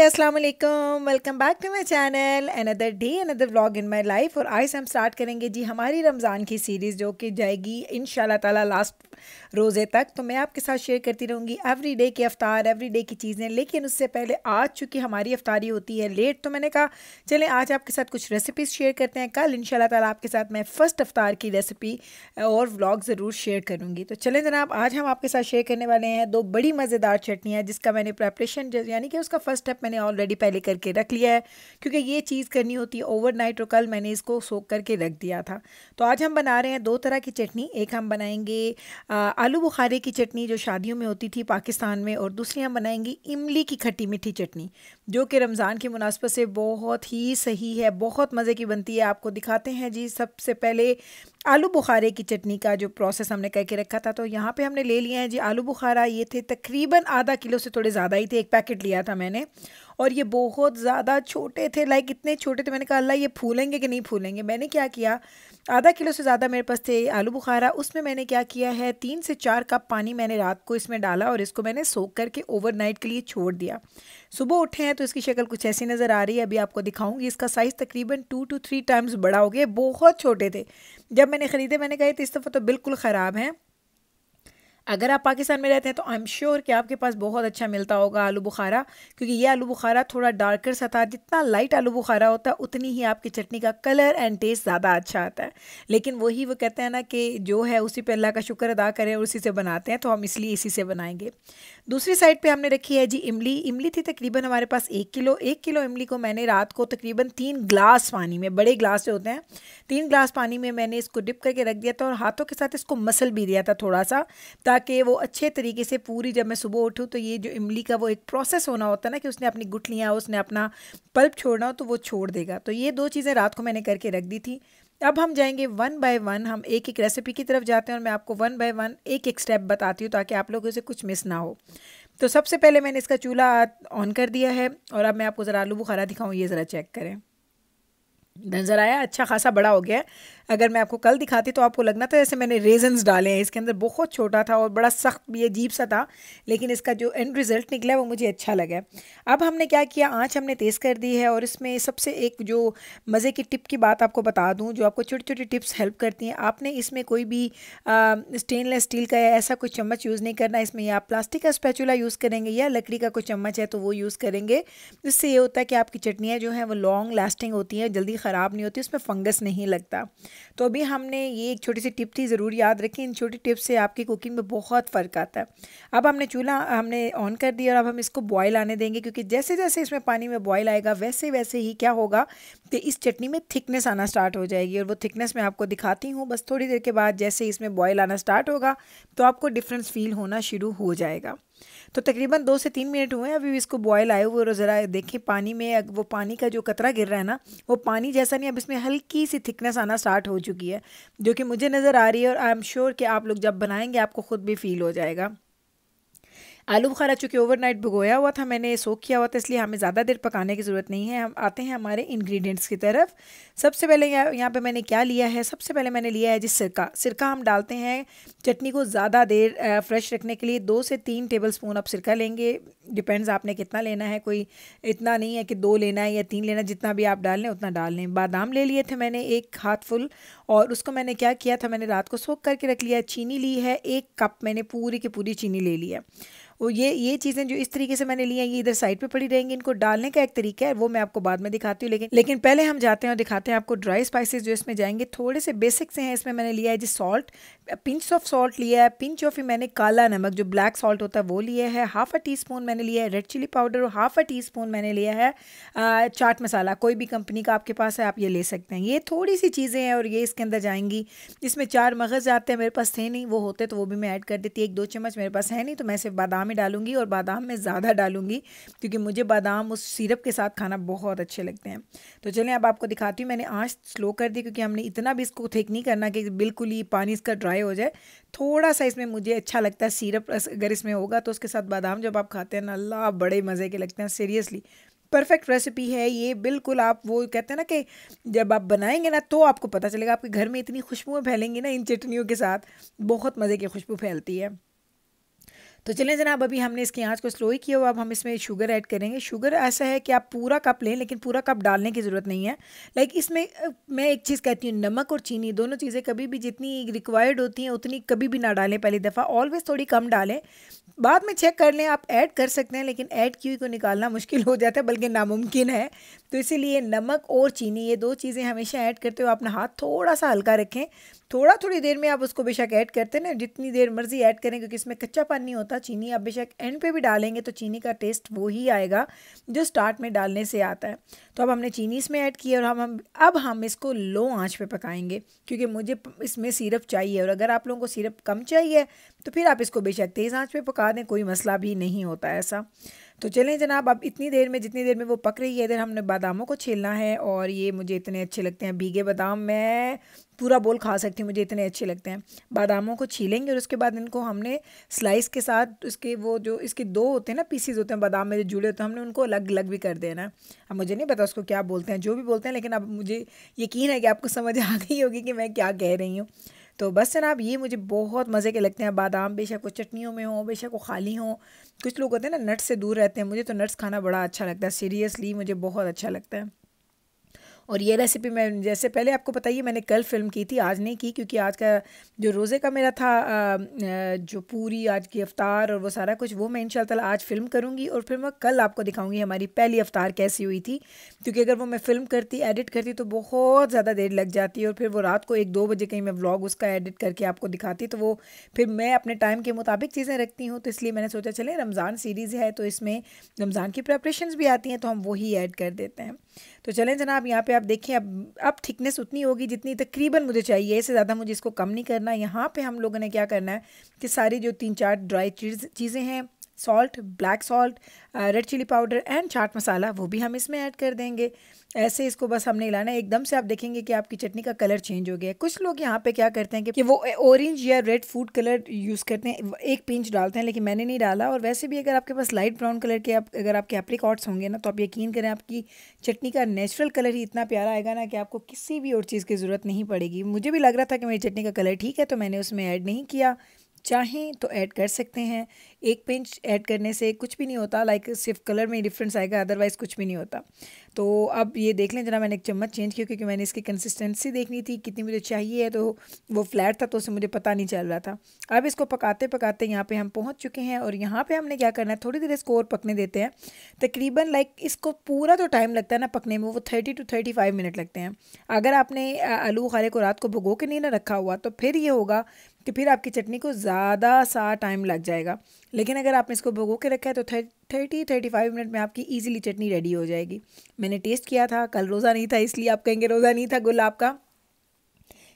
अस्सलाम वालेकुम, welcome back to my channel. Another day another vlog in my life. और आज हम स्टार्ट करेंगे जी हमारी रमज़ान की सीरीज़, जो कि जाएगी इंशाल्लाह ताला लास्ट रोज़े तक। तो मैं आपके साथ शेयर करती रहूँगी एवरी डे के अफ्तार, एवरी डे की चीज़ें। लेकिन उससे पहले आज चूँकि हमारी अफ्तारी होती है लेट, तो मैंने कहा चलें आज आपके साथ कुछ रेसिपीज़ शेयर करते हैं। कल इंशाल्लाह ताला आपके साथ मैं फ़र्स्ट अफ्तार की रेसिपी और व्लॉग ज़रूर शेयर करूँगी। तो चलें जनाब, आज हम आपके साथ शेयर करने वाले हैं दो बड़ी मज़ेदार चटनियाँ, जिसका मैंने प्रेपरेशन यानी कि उसका फ़र्स्ट स्टेप मैंने ऑलरेडी पहले करके रख लिया है, क्योंकि ये चीज़ करनी होती है ओवरनाइट, और कल मैंने इसको सोक करके रख दिया था। तो आज हम बना रहे हैं दो तरह की चटनी। एक हम बनाएंगे आलू बुखारे की चटनी, जो शादियों में होती थी पाकिस्तान में, और दूसरी हम बनाएंगे इमली की खट्टी मीठी चटनी, जो कि रमज़ान की मुनासबत से बहुत ही सही है, बहुत मज़े की बनती है। आपको दिखाते हैं जी। सबसे पहले आलू बुखारे की चटनी का जो प्रोसेस हमने करके रखा था, तो यहाँ पे हमने ले लिए हैं जी आलू बुखारा। ये थे तकरीबन आधा किलो से थोड़े ज़्यादा ही थे, एक पैकेट लिया था मैंने, और ये बहुत ज़्यादा छोटे थे, लाइक इतने छोटे थे। मैंने कहा अल्लाह ये फूलेंगे कि नहीं फूलेंगे। मैंने क्या किया, आधा किलो से ज़्यादा मेरे पास थे आलू बुखारा। उसमें मैंने क्या किया है, 3 से 4 कप पानी मैंने रात को इसमें डाला, और इसको मैंने सोक करके ओवरनाइट के लिए छोड़ दिया। सुबह उठे हैं तो इसकी शक्ल कुछ ऐसी नज़र आ रही है, अभी आपको दिखाऊंगी। इसका साइज़ तकरीबन 2 to 3 टाइम्स बड़ा हो गया, बहुत छोटे थे जब मैंने ख़रीदे। मैंने कहा इस दफ़ा तो बिल्कुल ख़राब हैं। अगर आप पाकिस्तान में रहते हैं तो आई एम श्योर कि आपके पास बहुत अच्छा मिलता होगा आलू बुखारा, क्योंकि ये आलू बुखारा थोड़ा डार्कर सा था। जितना लाइट आलू बुखारा होता है उतनी ही आपकी चटनी का कलर एंड टेस्ट ज़्यादा अच्छा आता है। लेकिन वही वो कहते हैं ना कि जो है उसी पे अल्लाह का शुक्र अदा करें और उसी से बनाते हैं, तो हम इसलिए इसी से बनाएंगे। दूसरी साइड पे हमने रखी है जी इमली। इमली थी तकरीबन हमारे पास 1 किलो इमली को मैंने रात को तकरीबन 3 ग्लास पानी में, बड़े ग्लास जो होते हैं, 3 ग्लास पानी में मैंने इसको डिप करके रख दिया था, और हाथों के साथ इसको मसल भी दिया था थोड़ा सा, ताकि वो अच्छे तरीके से पूरी, जब मैं सुबह उठूँ तो ये जो इमली का वो एक प्रोसेस होना होता है ना कि उसने अपनी गुठलियाँ, उसने अपना पल्प छोड़ना हो तो वो छोड़ देगा। तो ये दो चीज़ें रात को मैंने करके रख दी थी। अब हम जाएंगे वन बाय वन, हम एक एक रेसिपी की तरफ जाते हैं, और मैं आपको वन बाय वन एक एक स्टेप बताती हूँ ताकि आप लोगों से कुछ मिस ना हो। तो सबसे पहले मैंने इसका चूल्हा ऑन कर दिया है, और अब मैं आपको ज़रा आलू बुखारा दिखाऊँ, ये ज़रा चेक करें। नज़र आया, अच्छा खासा बड़ा हो गया है। अगर मैं आपको कल दिखाती तो आपको लगना था जैसे मैंने रेजन्स डाले हैं इसके अंदर। बहुत छोटा था और बड़ा सख्त भी अजीब सा था, लेकिन इसका जो एंड रिज़ल्ट निकला है वो मुझे अच्छा लगा। अब हमने क्या किया, आँच हमने तेज़ कर दी है, और इसमें सबसे एक जो मज़े की टिप की बात आपको बता दूँ, जो आपको छोटी छोटी टिप्स हेल्प करती हैं। आपने इसमें कोई भी स्टेनलेस स्टील का या ऐसा कोई चम्मच यूज़ नहीं करना। इसमें या आप प्लास्टिक का स्पैचुला यूज़ करेंगे, या लकड़ी का कोई चम्मच है तो वो यूज़ करेंगे। इससे ये होता है कि आपकी चटनियाँ जो हैं वो लॉन्ग लास्टिंग होती हैं, जल्दी ख़राब नहीं होती, उसमें फंगस नहीं लगता। तो अभी हमने ये एक छोटी सी टिप थी, ज़रूर याद रखें। इन छोटी टिप्स से आपकी कुकिंग में बहुत फ़र्क आता है। अब हमने चूल्हा हमने ऑन कर दिया, और अब हम इसको बॉयल आने देंगे, क्योंकि जैसे जैसे इसमें पानी में बॉयल आएगा वैसे वैसे ही क्या होगा कि इस चटनी में थिकनेस आना स्टार्ट हो जाएगी। और वो थिकनेस मैं आपको दिखाती हूँ। बस थोड़ी देर के बाद जैसे इसमें बॉयल आना स्टार्ट होगा तो आपको डिफरेंस फील होना शुरू हो जाएगा। तो तकरीबन 2 से 3 मिनट हुए हैं अभी इसको बॉयल आए हुए, और ज़रा देखें पानी में वो पानी का जो कतरा गिर रहा है ना, वो पानी जैसा नहीं, अब इसमें हल्की सी थिकनेस आना स्टार्ट हो चुकी है, जो कि मुझे नज़र आ रही है, और आई एम श्योर कि आप लोग जब बनाएंगे आपको ख़ुद भी फील हो जाएगा। आलू बुखारा चूँकि ओवरनाइट भिगोया हुआ था, मैंने सोक किया हुआ था, इसलिए हमें ज़्यादा देर पकाने की ज़रूरत नहीं है। हम आते हैं हमारे इंग्रेडिएंट्स की तरफ। सबसे पहले यहाँ पे मैंने क्या लिया है, सबसे पहले मैंने लिया है जी सिरका। सिरका हम डालते हैं चटनी को ज़्यादा देर फ्रेश रखने के लिए। 2 से 3 टेबलस्पून आप सिरका लेंगे, डिपेंड्स आपने कितना लेना है। कोई इतना नहीं है कि 2 लेना है या 3 लेना है, जितना भी आप डाल लें उतना डाल लें। बादाम ले लिए थे मैंने 1 हाथ फुल, और उसको मैंने क्या किया था, मैंने रात को सोक करके रख लिया। चीनी ली है 1 कप, मैंने पूरी की पूरी चीनी ले ली है। वो ये चीज़ें जो इस तरीके से मैंने ली हैं ये इधर साइड पे पड़ी रहेंगी। इनको डालने का एक तरीका है, वो मैं आपको बाद में दिखाती हूँ, लेकिन पहले हम जाते हैं और दिखाते हैं आपको ड्राई स्पाइसेस जो इसमें जाएंगे। थोड़े से बेसिक से हैं। इसमें मैंने लिया है जी सॉल्ट, पिंच ऑफ सॉल्ट लिया है, पिंच ऑफ ही मैंने काला नमक जो ब्लैक सॉल्ट होता है वो लिया है, हाफ़ अ टीस्पून मैंने लिया है रेड चिली पाउडर, और हाफ़ अ टीस्पून मैंने लिया है चाट मसाला। कोई भी कंपनी का आपके पास है आप ये ले सकते हैं। ये थोड़ी सी चीज़ें हैं और ये इसके अंदर जाएंगी। इसमें 4 मगज़ आते हैं, मेरे पास थे नहीं, वो होते तो वो भी मैं ऐड कर देती। 1-2 चम्मच मेरे पास है नहीं, तो मैं सिर्फ बादाम ही डालूंगी, और बादाम मैं ज़्यादा डालूंगी क्योंकि मुझे बादाम उस सिरप के साथ खाना बहुत अच्छे लगते हैं। तो चलें अब आपको दिखाती हूँ। मैंने आँच स्लो कर दी, क्योंकि हमने इतना भी इसको थिक नहीं करना कि बिल्कुल ही पानी इसका ड्राई हो जाए। थोड़ा सा इसमें मुझे अच्छा लगता है सिरप अगर इसमें होगा, तो उसके साथ बादाम जब आप खाते हैं ना, अल्लाह बड़े मज़े के लगते हैं। सीरियसली परफेक्ट रेसिपी है ये, बिल्कुल। आप वो कहते हैं ना कि जब आप बनाएंगे ना तो आपको पता चलेगा, आपके घर में इतनी खुशबुएं फैलेंगी ना इन चटनियों के साथ, बहुत मज़े की खुशबू फैलती है। तो चलें जनाब, अभी हमने इसकी आंच को स्लो ही किया हुआ। अब हम इसमें शुगर ऐड करेंगे। शुगर ऐसा है कि आप पूरा कप लें, लेकिन पूरा कप डालने की ज़रूरत नहीं है। लाइक इसमें मैं एक चीज़ कहती हूँ, नमक और चीनी दोनों चीज़ें कभी भी जितनी रिक्वायर्ड होती हैं उतनी कभी भी ना डालें पहली दफ़ा। ऑलवेज़ थोड़ी कम डालें, बाद में चेक कर लें, आप ऐड कर सकते हैं, लेकिन ऐड की हुई को निकालना मुश्किल हो जाता है, बल्कि नामुमकिन है। तो इसीलिए नमक और चीनी ये दो चीज़ें हमेशा ऐड करते हो अपना हाथ थोड़ा सा हल्का रखें। थोड़ी देर में आप उसको बेशक ऐड करते हैं ना, जितनी देर मर्जी ऐड करें, क्योंकि इसमें कच्चापन नहीं होता। चीनी आप बेशक एंड पे भी डालेंगे तो चीनी का टेस्ट वो ही आएगा जो स्टार्ट में डालने से आता है। तो अब हमने चीनी इसमें ऐड की और अब हम इसको लो आंच पे पकाएंगे, क्योंकि मुझे इसमें सिरप चाहिए। और अगर आप लोगों को सिरप कम चाहिए तो फिर आप इसको बेशक तेज़ आंच पे पका दें, कोई मसला भी नहीं होता ऐसा। तो चलें जनाब, अब इतनी देर में जितनी देर में वो पक रही है, इधर हमने बादामों को छीलना है। और ये मुझे इतने अच्छे लगते हैं भीगे बादाम, मैं पूरा बोल खा सकती हूँ, मुझे इतने अच्छे लगते हैं। बादामों को छीलेंगे और उसके बाद इनको हमने स्लाइस के साथ उसके वो जो इसके दो होते हैं ना, पीसीज होते हैं बादाम में जो जुड़े होते हैं, हमने उनको अलग अलग भी कर देना है। अब मुझे नहीं पता उसको क्या बोलते हैं, जो भी बोलते हैं, लेकिन अब मुझे यकीन है कि आपको समझ आ गई होगी कि मैं क्या कह रही हूँ। तो बस जनाब, ये मुझे बहुत मज़े के लगते हैं बादाम, बेशक वो चटनियों में हो, बेशक वो खाली हो। कुछ लोग होते हैं ना नट्स से दूर रहते हैं, मुझे तो नट्स खाना बड़ा अच्छा लगता है, सीरियसली मुझे बहुत अच्छा लगता है। और ये रेसिपी मैं जैसे पहले आपको बताइए, मैंने कल फ़िल्म की थी, आज नहीं की, क्योंकि आज का जो रोज़े का मेरा था जो पूरी आज की अफ्तार और वो सारा कुछ, वो मैं इंशाअल्लाह ताला आज फ़िल्म करूँगी और फिर मैं कल आपको दिखाऊँगी हमारी पहली अफ्तार कैसी हुई थी। क्योंकि अगर वो मैं फ़िल्म करती, एडिट करती तो बहुत ज़्यादा देर लग जाती है, और फिर वो रात को 1-2 बजे कहीं मैं व्लॉग उसका एडिट करके आपको दिखाती, तो वो फिर मैं अपने टाइम के मुताबिक चीज़ें रखती हूँ। तो इसलिए मैंने सोचा चले रमज़ान सीरीज़ है तो इसमें रमज़ान की प्रेपरेशंस भी आती हैं, तो हम वही ऐड कर देते हैं। तो चलें जनाब, यहाँ पे आप देखें, अब थिकनेस उतनी होगी जितनी तकरीबन मुझे चाहिए, इससे ज़्यादा मुझे इसको कम नहीं करना। यहाँ पे हम लोगों ने क्या करना है कि सारी जो 3-4 ड्राई चीज़ें हैं, salt, black salt, red chilli powder and chaat masala, वो भी हम इसमें ऐड कर देंगे। ऐसे इसको बस हमने हिलाना है। एकदम से आप देखेंगे कि आपकी चटनी का कलर चेंज हो गया है। कुछ लोग यहाँ पे क्या करते हैं कि वो ऑरेंज या रेड फूड कलर यूज़ करते हैं, एक पिंच डालते हैं, लेकिन मैंने नहीं डाला। और वैसे भी अगर आपके पास लाइट ब्राउन कलर के अगर आपके एप्रिकॉट्स होंगे ना, तो आप यकीन करें आपकी चटनी का नेचुरल कलर ही इतना प्यारा आएगा ना कि आपको किसी भी और चीज़ की ज़रूरत नहीं पड़ेगी। मुझे भी लग रहा था कि मेरी चटनी का कलर ठीक है, तो मैंने उसमें ऐड नहीं किया। चाहें तो ऐड कर सकते हैं, एक पिंच ऐड करने से कुछ भी नहीं होता, लाइक सिर्फ कलर में डिफरेंस आएगा, अदरवाइज़ कुछ भी नहीं होता। तो अब ये देख लें जरा, मैंने एक चम्मच चेंज किया क्योंकि मैंने इसकी कंसिस्टेंसी देखनी थी कितनी मुझे चाहिए है, तो वो फ्लैट था तो उससे मुझे पता नहीं चल रहा था। अब इसको पकाते पकाते यहाँ पे हम पहुँच चुके हैं और यहाँ पे हमने क्या करना है, थोड़ी देर इसको और पकने देते हैं। तकरीबन लाइक इसको पूरा जो टाइम लगता है ना पकने में, वो 30 to 35 मिनट लगते हैं। अगर आपने आलू बुखारे को रात को भिगो के नहीं ना रखा हुआ, तो फिर ये होगा कि फिर आपकी चटनी को ज़्यादा सा टाइम लग जाएगा। लेकिन अगर आपने इसको भिगो के रखा है तो 30-35 मिनट में आपकी इजीली चटनी रेडी हो जाएगी। मैंने टेस्ट किया था, कल रोज़ा नहीं था, इसलिए आप कहेंगे रोज़ा नहीं था गुल आपका,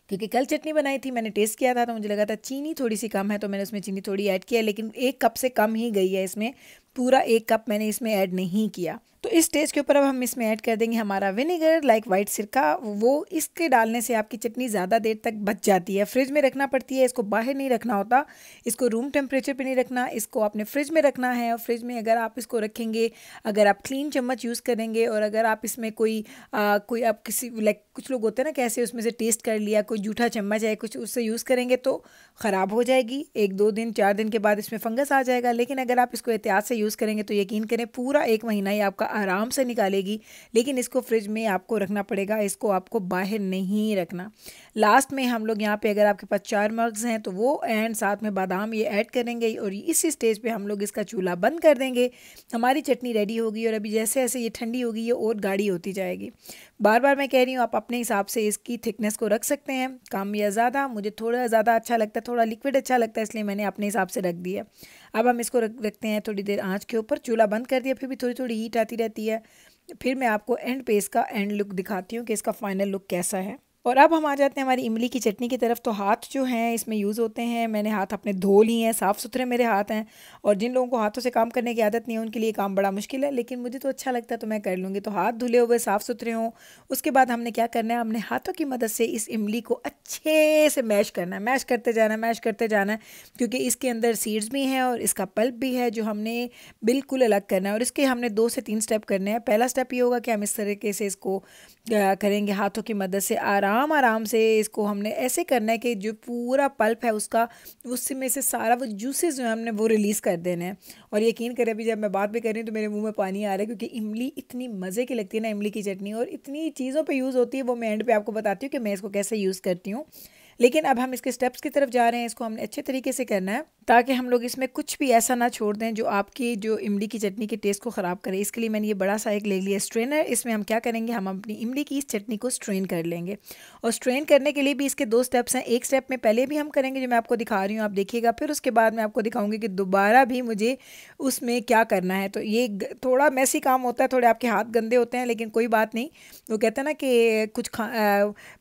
क्योंकि कल चटनी बनाई थी, मैंने टेस्ट किया था तो मुझे लगा था चीनी थोड़ी सी कम है, तो मैंने उसमें चीनी थोड़ी ऐड किया, लेकिन 1 कप से कम ही गई है इसमें, पूरा 1 कप मैंने इसमें ऐड नहीं किया। तो इस स्टेज के ऊपर अब हम इसमें ऐड कर देंगे हमारा विनेगर, लाइक वाइट सिरका। वो इसके डालने से आपकी चटनी ज़्यादा देर तक बच जाती है। फ्रिज में रखना पड़ती है, इसको बाहर नहीं रखना होता, इसको रूम टेम्परेचर पे नहीं रखना, इसको आपने फ्रिज में रखना है। और फ्रिज में अगर आप इसको रखेंगे, अगर आप क्लीन चम्मच यूज़ करेंगे, और अगर आप इसमें कोई आप किसी लाइक कुछ लोग होते हैं ना कैसे उसमें से टेस्ट कर लिया, कोई जूठा चम्मच है कुछ, उससे यूज़ करेंगे तो ख़राब हो जाएगी। 1-2 दिन 4 दिन के बाद इसमें फंगस आ जाएगा। लेकिन अगर आप इसको एहतियात से यूज़ करेंगे तो यकीन करें पूरा 1 महीना ही आपका आराम से निकालेगी। लेकिन इसको फ्रिज में आपको रखना पड़ेगा, इसको आपको बाहर नहीं रखना। लास्ट में हम लोग यहाँ पे अगर आपके पास 4 मग्स हैं तो वो एंड साथ में बादाम ये ऐड करेंगे, और इसी स्टेज पे हम लोग इसका चूल्हा बंद कर देंगे। हमारी चटनी रेडी होगी, और अभी जैसे जैसे ये ठंडी होगी ये और गाढ़ी होती जाएगी। बार बार मैं कह रही हूँ, आप अपने हिसाब से इसकी थिकनेस को रख सकते हैं, कम या ज़्यादा। मुझे थोड़ा ज़्यादा अच्छा लगता है, थोड़ा लिक्विड अच्छा लगता है, इसलिए मैंने अपने हिसाब से रख दिया। अब हम इसको रखते हैं थोड़ी देर आँच के ऊपर, चूल्हा बंद कर दिया, फिर भी थोड़ी थोड़ी हीट आती रहती है। फिर मैं आपको एंड पे इसका एंड लुक दिखाती हूँ कि इसका फाइनल लुक कैसा है। और अब हम आ जाते हैं हमारी इमली की चटनी की तरफ। तो हाथ जो हैं इसमें यूज़ होते हैं, मैंने हाथ अपने धो लिए हैं, साफ़ सुथरे मेरे हाथ हैं। और जिन लोगों को हाथों से काम करने की आदत नहीं है उनके लिए काम बड़ा मुश्किल है, लेकिन मुझे तो अच्छा लगता है तो मैं कर लूँगी। तो हाथ धुले हुए साफ़ सुथरे हों। उसके बाद हमने क्या करना है, हमने हाथों की मदद से इस इमली को अच्छे से मैश करना है, मैश करते जाना है, मैश करते जाना है, क्योंकि इसके अंदर सीड्स भी हैं और इसका पल्प भी है जो हमने बिल्कुल अलग करना है। और इसके हमने 2 से 3 स्टेप करने हैं। पहला स्टेप ये होगा कि हम इस तरीके से इसको करेंगे, हाथों की मदद से आराम आराम आराम से इसको हमने ऐसे करना है कि जो पूरा पल्प है उसका, उसमें से सारा वो जूसेस जो है हमने वो रिलीज़ कर देना है। और यकीन करें अभी जब मैं बात भी कर रही हूँ तो मेरे मुंह में पानी आ रहा है, क्योंकि इमली इतनी मज़े की लगती है ना, इमली की चटनी, और इतनी चीज़ों पे यूज़ होती है, वो मैं एंड पे आपको बताती हूँ कि मैं इसको कैसे यूज़ करती हूँ। लेकिन अब हम इसके स्टेप्स की तरफ जा रहे हैं। इसको हमने अच्छे तरीके से करना है ताकि हम लोग इसमें कुछ भी ऐसा ना छोड़ दें जो आपकी जो इमली की चटनी के टेस्ट को ख़राब करे। इसके लिए मैंने ये बड़ा सा एक ले लिया स्ट्रेनर। इसमें हम क्या करेंगे, हम अपनी इमली की इस चटनी को स्ट्रेन कर लेंगे। और स्ट्रेन करने के लिए भी इसके 2 स्टेप्स हैं। एक स्टेप में पहले भी हम करेंगे जो मैं आपको दिखा रही हूँ, आप देखिएगा, फिर उसके बाद मैं आपको दिखाऊंगी कि दोबारा भी मुझे उसमें क्या करना है। तो ये थोड़ा मैसी काम होता है, थोड़े आपके हाथ गंदे होते हैं, लेकिन कोई बात नहीं। वो कहते हैं ना कि कुछ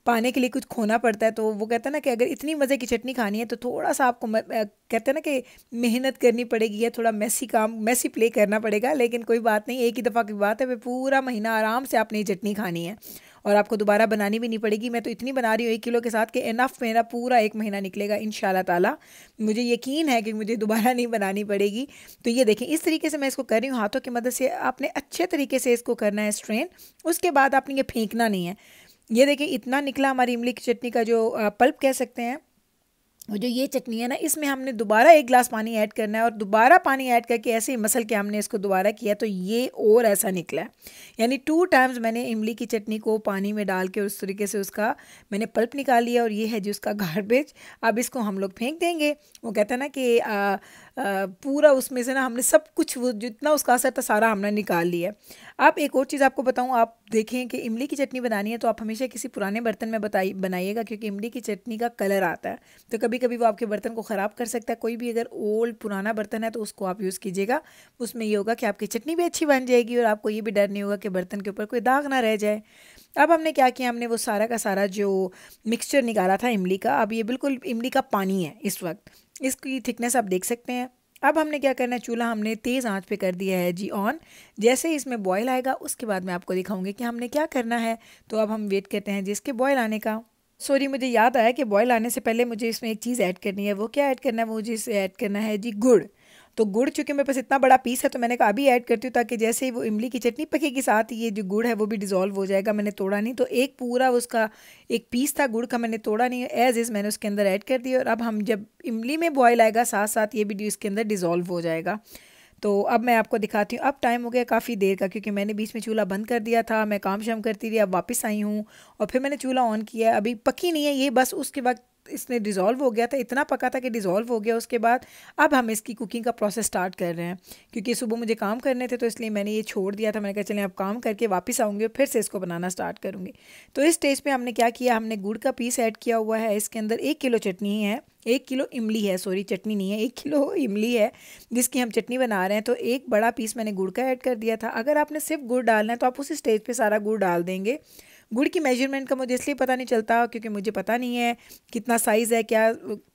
पाने के लिए कुछ खोना पड़ता है। तो वो कहते हैं ना कि अगर इतनी मज़े की चटनी खानी है तो थोड़ा सा आपको कहते हैं ना कि मेहनत करनी पड़ेगी, या थोड़ा मैसी प्ले करना पड़ेगा। लेकिन कोई बात नहीं, एक ही दफ़ा की बात है, वे पूरा महीना आराम से आपने ये चटनी खानी है और आपको दोबारा बनानी भी नहीं पड़ेगी। मैं तो इतनी बना रही हूँ 1 किलो के साथ कि इनफ मेरा पूरा 1 महीना निकलेगा इंशाल्लाह ताला। मुझे यकीन है कि मुझे दोबारा नहीं बनानी पड़ेगी। तो ये देखें, इस तरीके से मैं इसको कर रही हूँ, हाथों की मदद से आपने अच्छे तरीके से इसको करना है स्ट्रेन। उसके बाद आपने ये फेंकना नहीं है। ये देखिए इतना निकला हमारी इमली की चटनी का जो पल्प कह सकते हैं। और जो ये चटनी है ना, इसमें हमने दोबारा 1 गिलास पानी ऐड करना है और दोबारा पानी ऐड करके ऐसे ही मसल के हमने इसको दोबारा किया तो ये और ऐसा निकला है। यानी 2 टाइम्स मैंने इमली की चटनी को पानी में डाल के उस तरीके से उसका मैंने पल्प निकाल लिया। और ये है जी उसका गार्बेज। अब इसको हम लोग फेंक देंगे। वो कहता है ना कि पूरा उसमें से ना हमने सब कुछ, वो जितना उसका असर था सारा हमने निकाल लिया। अब एक और चीज़ आपको बताऊँ, आप देखें कि इमली की चटनी बनानी है तो आप हमेशा किसी पुराने बर्तन में बनाइएगा, क्योंकि इमली की चटनी का कलर आता है तो कभी कभी वो आपके बर्तन को ख़राब कर सकता है। कोई भी अगर ओल्ड पुराना बर्तन है तो उसको आप यूज़ कीजिएगा। उसमें ये होगा कि आपकी चटनी भी अच्छी बन जाएगी और आपको ये भी डर नहीं होगा कि बर्तन के ऊपर कोई दाग ना रह जाए। अब हमने क्या किया, हमने वो सारा का सारा जो मिक्सचर निकाला था इमली का, अब ये बिल्कुल इमली का पानी है इस वक्त। इसकी थिकनेस आप देख सकते हैं। अब हमने क्या करना है, चूल्हा हमने तेज़ आंच पे कर दिया है जी ऑन। जैसे ही इसमें बॉयल आएगा उसके बाद मैं आपको दिखाऊंगी कि हमने क्या करना है। तो अब हम वेट करते हैं जिसके बॉयल आने का। सॉरी, मुझे याद आया कि बॉयल आने से पहले मुझे इसमें एक चीज़ ऐड करनी है। वो क्या ऐड करना है, मुझे इसे ऐड करना है जी गुड़। तो गुड़ चूँकि मेरे पास इतना बड़ा पीस है तो मैंने कहा अभी ऐड करती हूँ, ताकि जैसे ही वो इमली की चटनी पकेगी साथ ही ये जो गुड़ है वो भी डिज़ोल्व हो जाएगा। मैंने तोड़ा नहीं, तो एक पूरा उसका एक पीस था गुड़ का, मैंने तोड़ा नहीं, एज इज़ मैंने उसके अंदर ऐड कर दिया। और अब हम जब इमली में बॉयल आएगा साथ साथ ये भी इसके अंदर डिज़ोल्व हो जाएगा। तो अब मैं आपको दिखाती हूँ। अब टाइम हो गया काफ़ी देर का, क्योंकि मैंने बीच में चूल्हा बंद कर दिया था, मैं काम शाम करती रही, अब वापस आई हूँ और फिर मैंने चूल्हा ऑन किया। अभी पकी नहीं है ये, बस उसके बाद इसने डिज़ोल्व हो गया था, इतना पका था कि डिज़ोल्व हो गया। उसके बाद अब हम इसकी कुकिंग का प्रोसेस स्टार्ट कर रहे हैं, क्योंकि सुबह मुझे काम करने थे तो इसलिए मैंने ये छोड़ दिया था। मैंने कहा चलें अब काम करके वापस आऊँगी और फिर से इसको बनाना स्टार्ट करूँगी। तो इस स्टेज पे हमने क्या किया, हमने गुड़ का पीस ऐड किया हुआ है। इसके अंदर 1 किलो चटनी है, 1 किलो इमली है, सॉरी चटनी नहीं है, 1 किलो इमली है जिसकी हम चटनी बना रहे हैं। तो एक बड़ा पीस मैंने गुड़ का ऐड कर दिया था। अगर आपने सिर्फ गुड़ डालना है तो आप उसी स्टेज पे सारा गुड़ डाल देंगे। गुड़ की मेजरमेंट का मुझे इसलिए पता नहीं चलता क्योंकि मुझे पता नहीं है कितना साइज़ है, क्या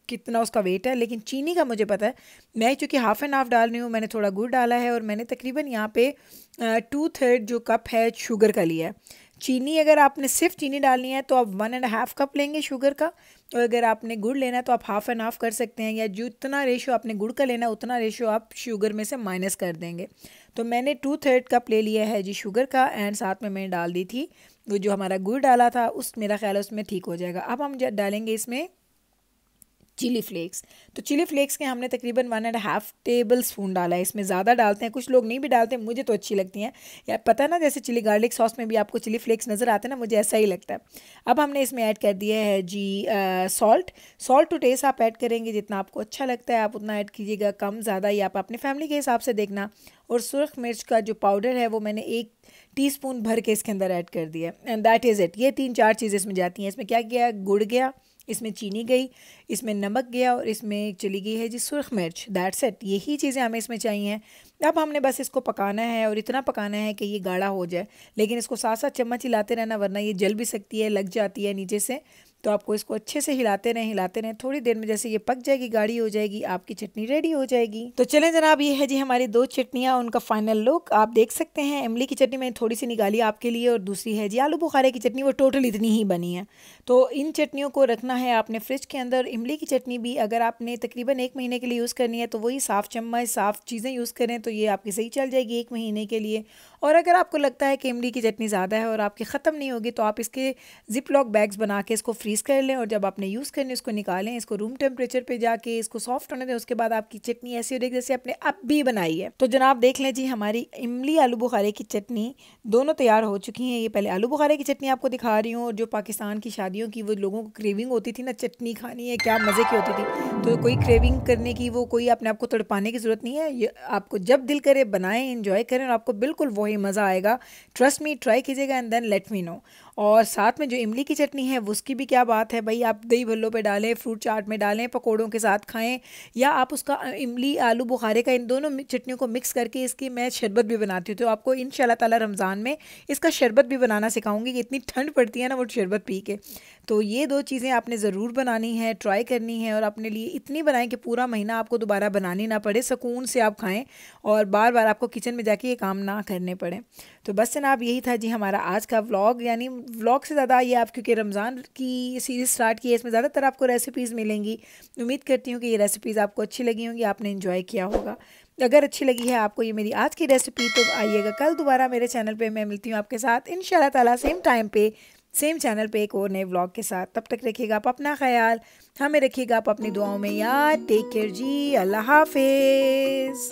कितना उसका वेट है, लेकिन चीनी का मुझे पता है। मैं चूँकि हाफ़ एंड हाफ़ डाल रही हूँ, मैंने थोड़ा गुड़ डाला है और मैंने तकरीबन यहाँ पे 2/3 जो कप है शुगर का लिया है। चीनी अगर आपने सिर्फ चीनी डालनी है तो आप 1.5 कप लेंगे शुगर का, और अगर आपने गुड़ लेना है तो आप हाफ़ एंड हाफ़ कर सकते हैं, या जितना रेशो आपने गुड़ का लेना है उतना रेशो आप शुगर में से माइनस कर देंगे। तो मैंने 2/3 कप ले लिया है जी शुगर का, एंड साथ में मैंने डाल दी थी वो जो हमारा गुड़ डाला था, उस मेरा ख्याल है उसमें ठीक हो जाएगा। अब हम डालेंगे इसमें चिली फ्लेक्स। तो चिली फ्लेक्स के हमने तकरीबन 1.5 टेबल स्पून डाला है। इसमें ज़्यादा डालते हैं, कुछ लोग नहीं भी डालते, मुझे तो अच्छी लगती हैं। या पता है ना, जैसे चिली गार्लिक सॉस में भी आपको चिली फ्लेक्स नज़र आते हैं ना, मुझे ऐसा ही लगता है। अब हमने इसमें ऐड कर दिया है जी सॉल्ट टू टेस्ट। आप ऐड करेंगे जितना आपको अच्छा लगता है आप उतना ऐड कीजिएगा, कम ज़्यादा या आप अपने फैमिली के हिसाब से देखना। और सुरख मिर्च का जो पाउडर है वो मैंने 1 टीस्पून भर के इसके अंदर ऐड कर दिया, एंड दैट इज़ इट। ये 3-4 चीज़ें इसमें जाती हैं। इसमें क्या गया, गुड़ गया, इसमें चीनी गई, इसमें नमक गया और इसमें चली गई है जी सुरख मिर्च। दैट्स इट, यही चीज़ें हमें इसमें चाहिए। अब हमने बस इसको पकाना है और इतना पकाना है कि ये गाढ़ा हो जाए, लेकिन इसको साथ साथ चम्मच हिलाते रहना वरना ये जल भी सकती है, लग जाती है नीचे से। तो आपको इसको अच्छे से हिलाते रहें, थोड़ी देर में जैसे ये पक जाएगी, गाढ़ी हो जाएगी, आपकी चटनी रेडी हो जाएगी। तो चलें जनाब, ये है जी हमारी 2 चटनियाँ, उनका फाइनल लुक आप देख सकते हैं। इमली की चटनी मैंने थोड़ी सी निकाली आपके लिए, और दूसरी है जी आलू बुखारे की चटनी, वो टोटल इतनी ही बनी है। तो इन चटनियों को रखना है आपने फ्रिज के अंदर। इमली की चटनी भी अगर आपने तकरीबन 1 महीने के लिए यूज़ करनी है तो वही साफ़ चम्मच, साफ़ चीज़ें यूज़ करें तो ये आपकी सही चल जाएगी 1 महीने के लिए। और अगर आपको लगता है कि इमली की चटनी ज़्यादा है और आपकी ख़त्म नहीं होगी, तो आप इसके ज़िप लॉक बैग्स बना के इसको फ्रीज़ कर लें, और जब आपने यूज़ करनी इसको निकालें, इसको रूम टेम्परेचर पे जाके इसको सॉफ्ट होने दें। उसके बाद आपकी चटनी ऐसी हो जाएगी जैसे आपने अब भी बनाई है। तो जनाब देख लें जी, हमारी इमली आलू बुखारे की चटनी दोनों तैयार हो चुकी हैं। ये पहले आलू बुखारे की चटनी आपको दिखा रही हूँ, और जो पाकिस्तान की शादियों की वो लोगों को क्रेविंग होती थी ना, चटनी खानी है, क्या मज़े की होती थी। तो कोई क्रेविंग करने की, वो कोई अपने आप को तड़पाने की ज़रूरत नहीं है। ये आपको जब दिल करे बनाएं, एंजॉय करें, और आपको बिल्कुल वही मज़ा आएगा। ट्रस्ट मी, ट्राई कीजिएगा and then let me know. और साथ में जो इमली की चटनी है उसकी भी क्या बात है भाई, आप दही भल्लों पे डालें, फ्रूट चाट में डालें, पकोड़ों के साथ खाएं, या आप उसका इमली आलू बुखारे का इन दोनों चटनियों को मिक्स करके इसकी मैं शरबत भी बनाती हूँ। तो आपको इंशाल्लाह ताला रमज़ान में इसका शरबत भी बनाना सिखाऊंगी कि इतनी ठंड पड़ती है ना वो शरबत पी के। तो ये 2 चीज़ें आपने ज़रूर बनानी है, ट्राई करनी है, और अपने लिए इतनी बनाएं कि पूरा महीना आपको दोबारा बनानी ना पड़े, सुकून से आप खाएं और बार बार आपको किचन में जाके ये काम ना करने पड़े। तो बस जनाब, यही था जी हमारा आज का व्लॉग। यानी व्लॉग से ज़्यादा ये आप, क्योंकि रमज़ान की सीरीज़ स्टार्ट की है, इसमें ज़्यादातर आपको रेसिपीज़ मिलेंगी। उम्मीद करती हूँ कि ये रेसिपीज़ आपको अच्छी लगी होंगी, आपने इन्जॉय किया होगा। अगर अच्छी लगी है आपको ये मेरी आज की रेसिपी, तो आइएगा कल दोबारा मेरे चैनल पे। मैं मिलती हूँ आपके साथ इंशाल्लाह ताला सेम टाइम पे, सेम चैनल पे, एक और नए व्लॉग के साथ। तब तक रखिएगा आप अपना ख्याल, हमें रखिएगा आप अपनी दुआओं में याद। टेक केयर जी, अल्लाह हाफिज़।